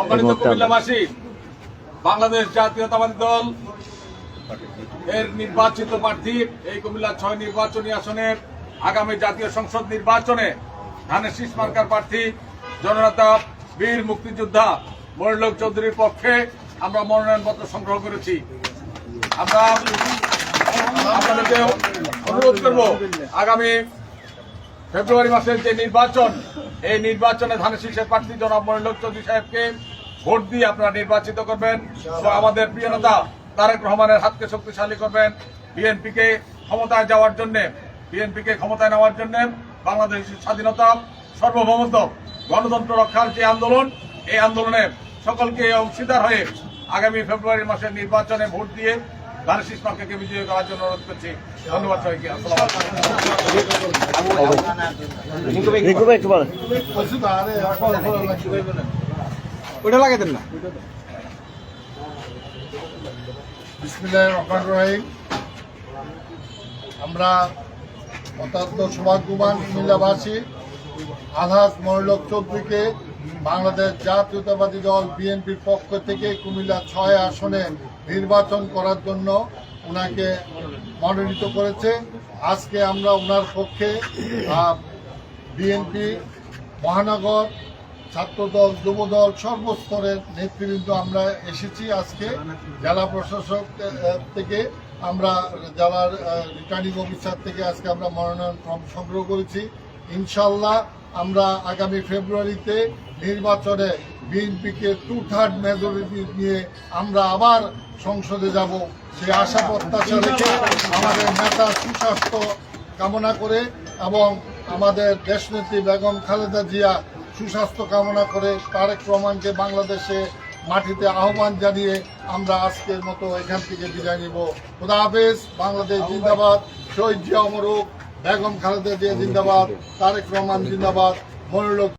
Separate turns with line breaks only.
সম্মানিত কুমিল্লাবাসী, বাংলাদেশ জাতীয়তাবাদী দল এর নির্বাচিত প্রার্থী এই কুমিল্লা ৬ নির্বাচনী আসনের আগামী জাতীয় সংসদ নির্বাচনে ধানের শীষ মার্কার প্রার্থী জননেতা বীর মুক্তিযোদ্ধা মনিরুল চৌধুরীর পক্ষে আমরা মনোনয়নপত্র সংগ্রহ করেছি। আমরা আপনাদেরকে অনুরোধ করব, আগামী ফেব্রুয়ারি মাসের যে নির্বাচন, এই নির্বাচনে ধানের শীষের প্রার্থী জনাব মনিরুল চৌধুরী সাহেবকে ভোট দিয়ে আপনারা নির্বাচিত করবেন। আমাদের প্রিয় নেতা তারেক রহমানের হাতকে শক্তিশালী করবেন। বিএনপিকে ক্ষমতায় যাওয়ার জন্য, বিএনপিকে ক্ষমতায় নেওয়ার জন্য বাংলাদেশের স্বাধীনতা, সার্বভৌমত্ব, গণতন্ত্র রক্ষার যে আন্দোলন, এই আন্দোলনে সকলকে অংশীদার হয়ে আগামী ফেব্রুয়ারি মাসের নির্বাচনে ভোট দিয়ে ধানের শীষ মার্কাকে বিজয়ী করার জন্য অনুরোধ করছি। ধন্যবাদ সবাইকে।
ওটা লাগাই দেন না।
বিসমিল্লাহির রহমানির রহিম। আমরা অত্যন্ত সৌভাগ্যবান কুমিল্লাবাসী আলহাজ মনিরুল চৌধুরীকে বাংলাদেশ জাতীয়তাবাদী দল বিএনপির পক্ষ থেকে কুমিল্লা ৬ আসনে নির্বাচন করার জন্য ওনাকে মনোনীত করেছে। আজকে আমরা ওনার পক্ষে বিএনপি মহানগর ছাত্রদল, যুবদল, সর্বস্তরের নেতৃবৃন্দ আমরা এসেছি। আজকে জেলা প্রশাসক থেকে আমরা জেলার রিটার্নিং অফিসার থেকে আজকে আমরা মনোনয়ন ফর্ম সংগ্রহ করেছি। ইনশাল্লাহ আমরা আগামী ফেব্রুয়ারিতে নির্বাচনে বিএনপিকে 2/3 মেজরিটি নিয়ে আমরা আবার সংসদে যাব, সেই আশা প্রত্যাশা রেখে আমাদের নেতা সুস্বাস্থ্য কামনা করে এবং আমাদের দেশনেত্রী বেগম খালেদা জিয়া সুস্বাস্থ্য কামনা করে তারেক রহমানকে বাংলাদেশে মাটিতে আহ্বান জানিয়ে আমরা আজকের মতো এখান থেকে বিদায় নিব। খোদা হাফেজ। বাংলাদেশ জিন্দাবাদ। শহীদ জিয়া অমর হোক। বেগম খালেদা জিয়া জিন্দাবাদ। তারেক রহমান জিন্দাবাদ। মনিরুল